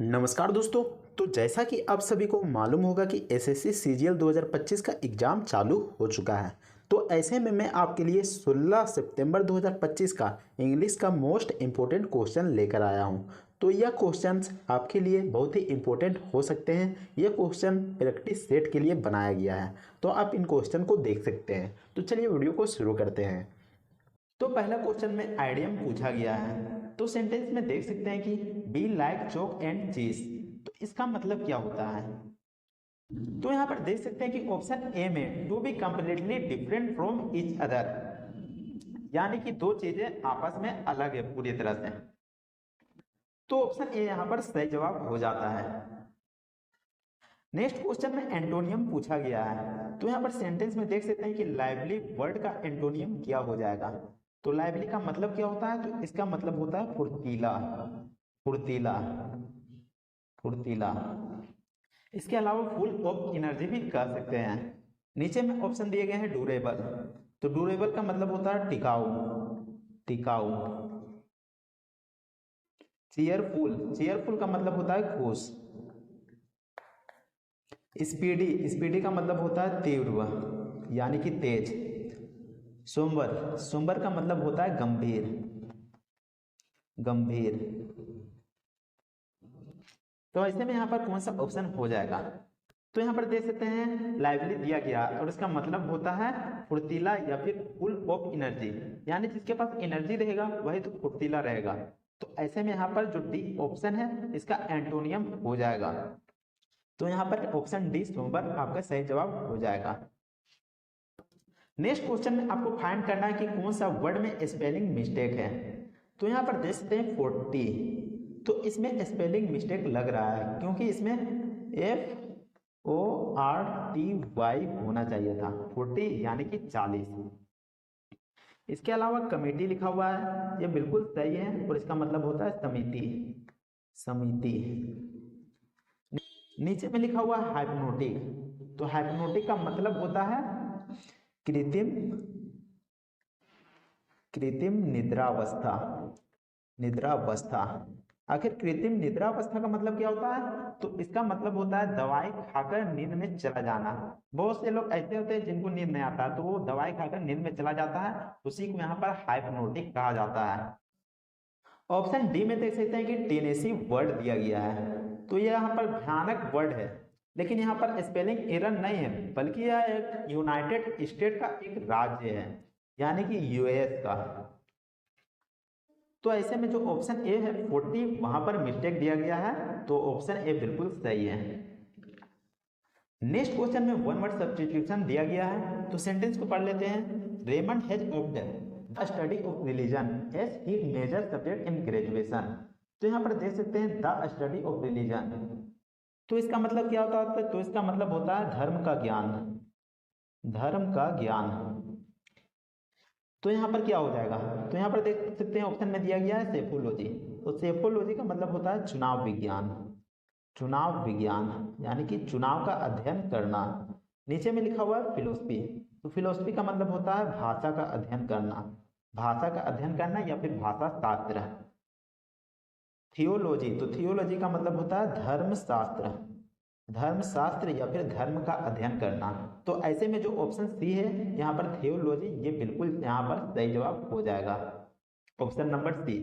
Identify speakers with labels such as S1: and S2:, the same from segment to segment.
S1: नमस्कार दोस्तों। तो जैसा कि आप सभी को मालूम होगा कि एसएससी सीजीएल 2025 का एग्ज़ाम चालू हो चुका है। तो ऐसे में मैं आपके लिए 16 सितंबर 2025 का इंग्लिश का मोस्ट इम्पोर्टेंट क्वेश्चन लेकर आया हूं। तो यह क्वेश्चंस आपके लिए बहुत ही इम्पोर्टेंट हो सकते हैं। यह क्वेश्चन प्रैक्टिस सेट के लिए बनाया गया है, तो आप इन क्वेश्चन को देख सकते हैं। तो चलिए वीडियो को शुरू करते हैं। तो पहला क्वेश्चन में आइडियम पूछा गया है। तो सेंटेंस में देख सकते हैं कि बी लाइक चॉक एंड चीज। तो इसका मतलब क्या होता है? तो यहाँ पर देख सकते हैं कि ऑप्शन ए में to be completely different from each other, यानी कि दो चीजें आपस में अलग है पूरी तरह से। तो ऑप्शन ए यहाँ पर सही जवाब हो जाता है। नेक्स्ट क्वेश्चन में एंटोनियम पूछा गया है। तो यहाँ पर सेंटेंस में देख सकते हैं कि लाइवली वर्ड का एंटोनियम क्या हो जाएगा। तो लाइवली का मतलब क्या होता है? तो इसका मतलब होता है फुर्तीला, फुर्तीला, फुर्तीला। इसके अलावा फुल ऑफ एनर्जी भी कह सकते हैं। नीचे में ऑप्शन दिए गए हैं ड्यूरेबल। तो ड्यूरेबल का मतलब होता है टिकाऊ, टिकाऊ। चीयरफुल, चीयरफुल का मतलब होता है खुश। स्पीडी, स्पीडी का मतलब होता है तीव्र, यानी कि तेज। सोमवार, सोमवार का मतलब होता है गंभीर, गंभीर। तो ऐसे में यहाँ पर कौन सा ऑप्शन हो जाएगा? तो यहाँ पर देख सकते हैं लाइवली दिया गया और इसका मतलब होता है फुर्तीला या फिर फुल ऑफ एनर्जी, यानी जिसके पास एनर्जी रहेगा वही तो फुर्तीला रहेगा। तो ऐसे में यहाँ पर जो डी ऑप्शन है इसका एंटोनियम हो जाएगा। तो यहाँ पर ऑप्शन डी सोमवार आपका सही जवाब हो जाएगा। नेक्स्ट क्वेश्चन में आपको फाइंड करना है कि कौन सा वर्ड में स्पेलिंग मिस्टेक है। तो यहाँ पर देख सकते हैं 40। तो इसमें स्पेलिंग मिस्टेक लग रहा है क्योंकि इसमें FORTY होना चाहिए था, 40 यानी कि 40। इसके अलावा कमेटी लिखा हुआ है, ये बिल्कुल सही है और इसका मतलब होता है समिति, समिति। नीचे में लिखा हुआ है हाइप्नोटिक। तो हाइप्नोटिक का मतलब होता है कृत्रिम, कृत्रिम निद्रावस्था, निद्रावस्था। आखिर कृत्रिम निद्रावस्था का मतलब क्या होता है? तो इसका मतलब होता है दवाई खाकर नींद में चला जाना। बहुत से लोग ऐसे होते हैं जिनको नींद नहीं आता, तो वो दवाई खाकर नींद में चला जाता है, उसी को यहाँ पर हाइप्नोटिक कहा जाता है। ऑप्शन डी में देख सकते हैं कि टेनेसी वर्ड दिया गया है। तो यह यहाँ पर भयानक वर्ड है, लेकिन यहाँ पर स्पेलिंग एरर नहीं है, बल्कि यह एक यूनाइटेड स्टेट का एक राज्य है, यानी कि यूएस का। तो ऐसे में जो ऑप्शन ए है 40, वहां पर मिस्टेक दिया गया है, तो ऑप्शन ए बिल्कुल सही है। नेक्स्ट क्वेश्चन में वन वर्ड सब्स्टिट्यूशन दिया गया है। तो सेंटेंस को पढ़ लेते हैं। Raymond has opted the study of religion as he major subject in graduation. तो यहाँ पर देख सकते हैं द स्टडी ऑफ रिलीजन। तो इसका मतलब क्या होता है? तो इसका मतलब होता है धर्म का ज्ञान, धर्म का ज्ञान। तो यहाँ पर क्या हो जाएगा? तो यहाँ पर देख सकते हैं ऑप्शन में दिया गया है सेफोलॉजी। तो सेफोलॉजी का मतलब होता है चुनाव विज्ञान, चुनाव विज्ञान, यानी कि चुनाव का अध्ययन करना। नीचे में लिखा हुआ है फिलोसफी। तो फिलोसफी का मतलब होता है भाषा का अध्ययन करना, भाषा का अध्ययन करना या फिर भाषा शास्त्र। थियोलॉजी, तो थियोलॉजी का मतलब होता है धर्म शास्त्र, धर्म शास्त्र या फिर धर्म का अध्ययन करना। तो ऐसे में जो ऑप्शन सी है यहाँ पर थियोलॉजी, ये बिल्कुल यहाँ पर सही जवाब हो जाएगा, ऑप्शन नंबर सी।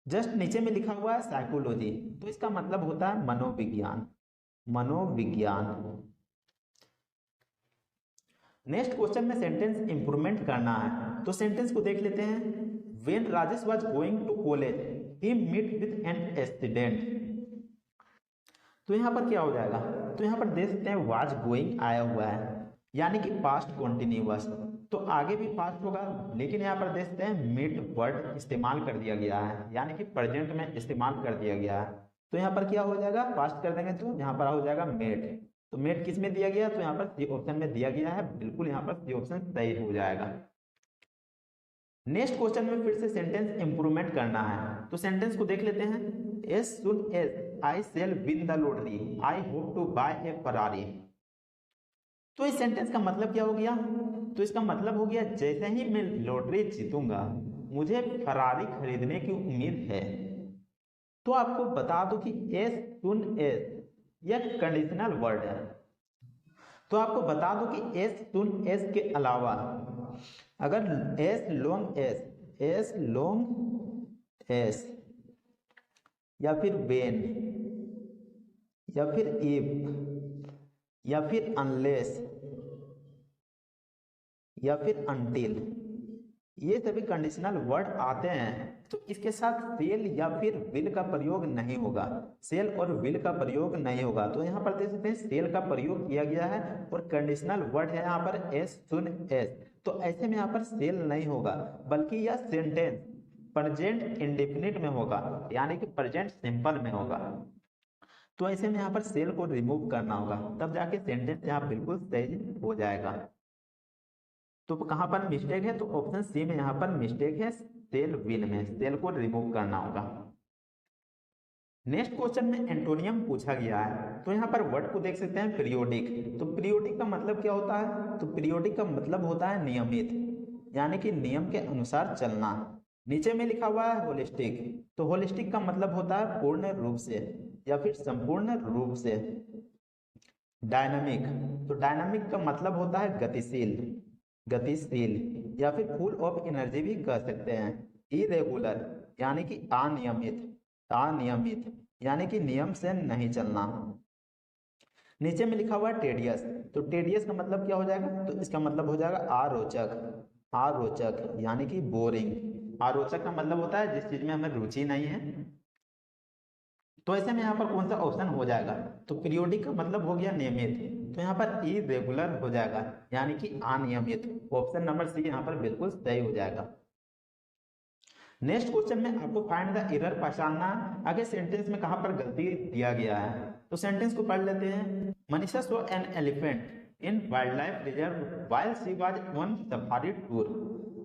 S1: जस्ट नीचे में लिखा हुआ है साइकोलॉजी। तो इसका मतलब होता है मनोविज्ञान, मनोविज्ञान। नेक्स्ट क्वेश्चन में सेंटेंस इंप्रूवमेंट करना है। तो सेंटेंस को देख लेते हैं। When Rajesh was going to college he meet with an accident. तो यहाँ पर क्या हो जाएगा? तो यहाँ पर देख सकते हैं वाज गोइंग आया हुआ है, यानी कि पास्ट कॉन्टिन्यूअस। तो आगे भी पास्ट होगा, लेकिन यहाँ पर देख सकते हैं मीट वर्ड इस्तेमाल कर दिया गया है, यानी कि प्रेजेंट में इस्तेमाल कर दिया गया है। तो यहाँ पर क्या हो जाएगा? पास्ट कर देंगे तो यहाँ पर हो जाएगा मेट। तो मेट किस में दिया गया? तो यहाँ पर सी ऑप्शन में दिया गया है, बिल्कुल यहाँ पर सी ऑप्शन सही हो जाएगा। नेक्स्ट क्वेश्चन में फिर से सेंटेंस इंप्रूवमेंट करना है। तो सेंटेंस को देख लेते हैं। As soon as I shall win the lottery I hope to buy a Ferrari. तो इस सेंटेंस का मतलब क्या हो गया? तो इसका मतलब हो गया जैसे ही मैं लॉटरी जीतूंगा मुझे फरारी खरीदने की उम्मीद है। तो आपको बता दूं कि एज सुन एज यह कंडीशनल वर्ड है। तो आपको बता दूं कि एज सुन एज के अलावा अगर एज लॉन्ग एज या फिर वेन या फिर इफ या फिर अनलेस या फिर अनटिल ये सभी कंडीशनल वर्ड आते हैं तो इसके साथ सेल या फिर विल का प्रयोग नहीं होगा। सेल और विल का प्रयोग नहीं होगा। तो यहाँ पर देख सकते हैं सेल का प्रयोग किया गया है और कंडीशनल वर्ड है यहाँ पर एज सुन एज। तो ऐसे में यहाँ पर सेल नहीं होगा बल्कि यह सेंटेंस प्रेजेंट इंडेफिनिट में होगा यानी कि प्रेजेंट सिंपल में होगा। तो ऐसे में यहाँ पर सेल को रिमूव करना होगा तब जाके सेंटेंस यहाँ बिल्कुल सही हो जाएगा। तो कहां पर मिस्टेक है? तो ऑप्शन सी में यहाँ पर मिस्टेक है, सेल विल में सेल को रिमूव करना होगा। नेक्स्ट क्वेश्चन में एंटोनियम पूछा गया है। तो यहाँ पर वर्ड को देख सकते हैं पीरियोडिक। तो पीरियोडिक का मतलब क्या होता है? तो पीरियोडिक का मतलब होता है नियमित यानी कि नियम के अनुसार चलना। नीचे में लिखा हुआ है होलिस्टिक। तो होलिस्टिक का मतलब होता है पूर्ण रूप से या फिर संपूर्ण रूप से। डायनामिक। तो डायनामिक का मतलब होता है गतिशील या फिर फुल ऑफ एनर्जी भी कह सकते हैं। इरेगुलर यानी कि अनियमित यानी कि नियम से नहीं चलना। नीचे में लिखा हुआ है टेडियस। तो टेडियस का मतलब क्या हो जाएगा? तो इसका मतलब हो जाएगा अरोचक यानी कि बोरिंग। अरोचक का मतलब होता है जिस चीज में हमें रुचि नहीं है। तो ऐसे में यहाँ पर कौन सा ऑप्शन हो जाएगा? तो पीरियोडिक का मतलब हो गया नियमित। तो यहाँ पर इरेगुलर हो जाएगा यानी कि अनियमित। ऑप्शन नंबर सी यहाँ पर बिल्कुल सही हो जाएगा। नेक्स्ट क्वेश्चन में आपको फाइंड द एरर पहचानना। आगे सेंटेंस में कहां पर गलती दिया गया है तो सेंटेंस को पढ़ लेते हैं। Manisha saw an elephant in wild life reserve while she was on safari tour.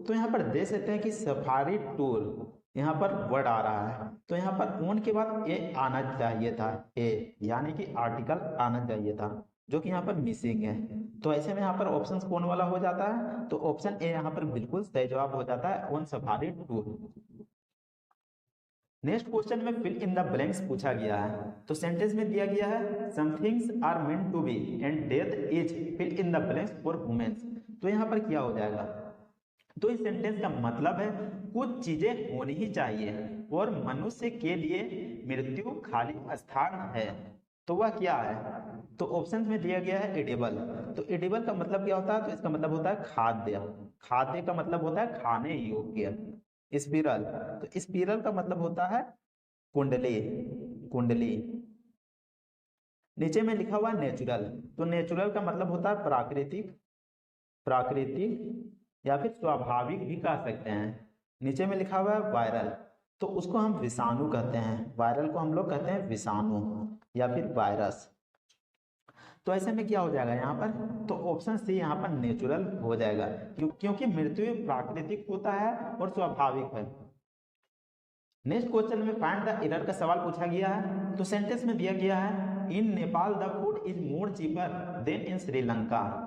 S1: तो यहाँ पर देख सकते हैं कि सफारी टूर यहाँ पर वर्ड आ रहा है। तो यहाँ पर ऑन के बाद ए आना चाहिए था, ए यानी कि आर्टिकल आना चाहिए था जो कि यहाँ पर मिसिंग है। तो ऐसे में यहाँ पर ऑप्शन कौन वाला हो जाता है? तो ऑप्शन ए यहाँ पर बिल्कुल सही जवाब हो जाता है, on safari tour. Next question में फिल इन द ब्लैंक्स पूछा गया है। तो सेंटेंस में दिया गया है some things are meant to be and death is fill in the blanks for womens. तो यहाँ पर क्या हो जाएगा? तो इस सेंटेंस का मतलब है कुछ चीजें होनी ही चाहिए और मनुष्य के लिए मृत्यु खाली स्थान है। तो वह क्या है? तो ऑप्शन में दिया गया है एडिबल। तो एडिबल का मतलब क्या होता है? तो इसका मतलब होता है खाद्य का मतलब होता है खाने योग्य। स्पिरल। तो स्पिरल का मतलब होता है कुंडली। नीचे में लिखा हुआ नेचुरल। तो नेचुरल का मतलब होता है प्राकृतिक या फिर स्वाभाविक भी कह सकते हैं। नीचे में लिखा हुआ है वायरल। तो उसको हम विषाणु कहते हैं। वायरल को हम लोग कहते हैं विषाणु या फिर वायरस। तो ऐसे में क्या हो जाएगा यहाँ पर? तो ऑप्शन सी यहाँ पर नेचुरल हो जाएगा क्योंकि मृत्यु प्राकृतिक होता है और स्वाभाविक है। नेक्स्ट क्वेश्चन में फाइंड द एरर का सवाल पूछा गया है। तो सेंटेंस में दिया गया है in Nepal the food is more cheaper than in Sri Lanka.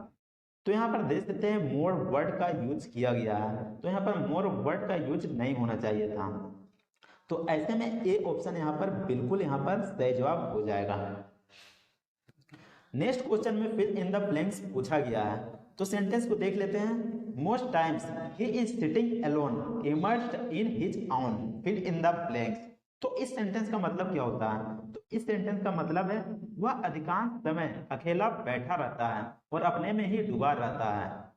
S1: तो यहाँ पर देख सकते हैं मोर वर्ड का यूज किया गया है। तो यहाँ पर मोर वर्ड का यूज नहीं होना चाहिए था। तो ऐसे में ए ऑप्शन यहाँ पर बिल्कुल यहाँ पर सही जवाब हो जाएगा। नेक्स्ट क्वेश्चन में फिल इन द ब्लैंक्स पूछा गया है। तो सेंटेंस को देख लेते हैं। Most times he is sitting alone immersed in his own fill in the blanks. तो इस सेंटेंस का मतलब क्या होता है? तो इस सेंटेंस का मतलब है वह अधिकांश समय अकेला बैठा रहता है और अपने में ही डूबा रहता है।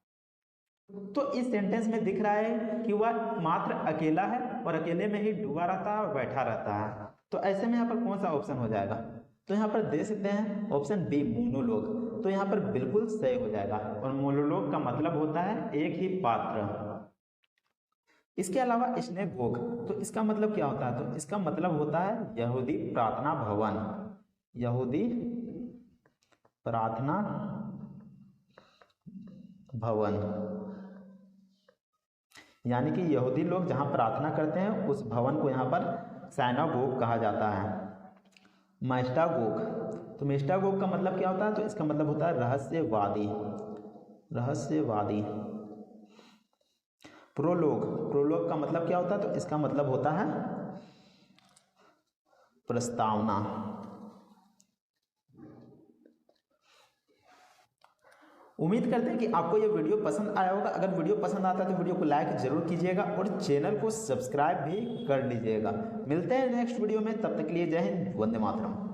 S1: तो इस सेंटेंस में दिख रहा है कि वह मात्र अकेला है और अकेले में ही डूबा रहता है और बैठा रहता है। तो ऐसे में यहाँ पर कौन सा ऑप्शन हो जाएगा? तो यहाँ पर देख सकते हैं ऑप्शन बी मोनोलॉग। तो यहाँ पर बिल्कुल सही हो जाएगा और मोनोलॉग का मतलब होता है एक ही पात्र। इसके अलावा सिनेगोग। तो इसका मतलब क्या होता है? तो इसका मतलब होता है यहूदी प्रार्थना भवन। यहूदी प्रार्थना भवन यानी कि यहूदी लोग जहां प्रार्थना करते हैं उस भवन को यहाँ पर सिनेगोग कहा जाता है। मेस्टागोग। तो मेस्टागोग का मतलब क्या होता है? तो इसका मतलब होता है रहस्यवादी। प्रोलोग। प्रोलोग का मतलब क्या होता है? तो इसका मतलब होता है प्रस्तावना। उम्मीद करते हैं कि आपको ये वीडियो पसंद आया होगा। अगर वीडियो पसंद आता है तो वीडियो को लाइक जरूर कीजिएगा और चैनल को सब्सक्राइब भी कर लीजिएगा। मिलते हैं नेक्स्ट वीडियो में, तब तक के लिए जय हिंद, वंदे मातरम।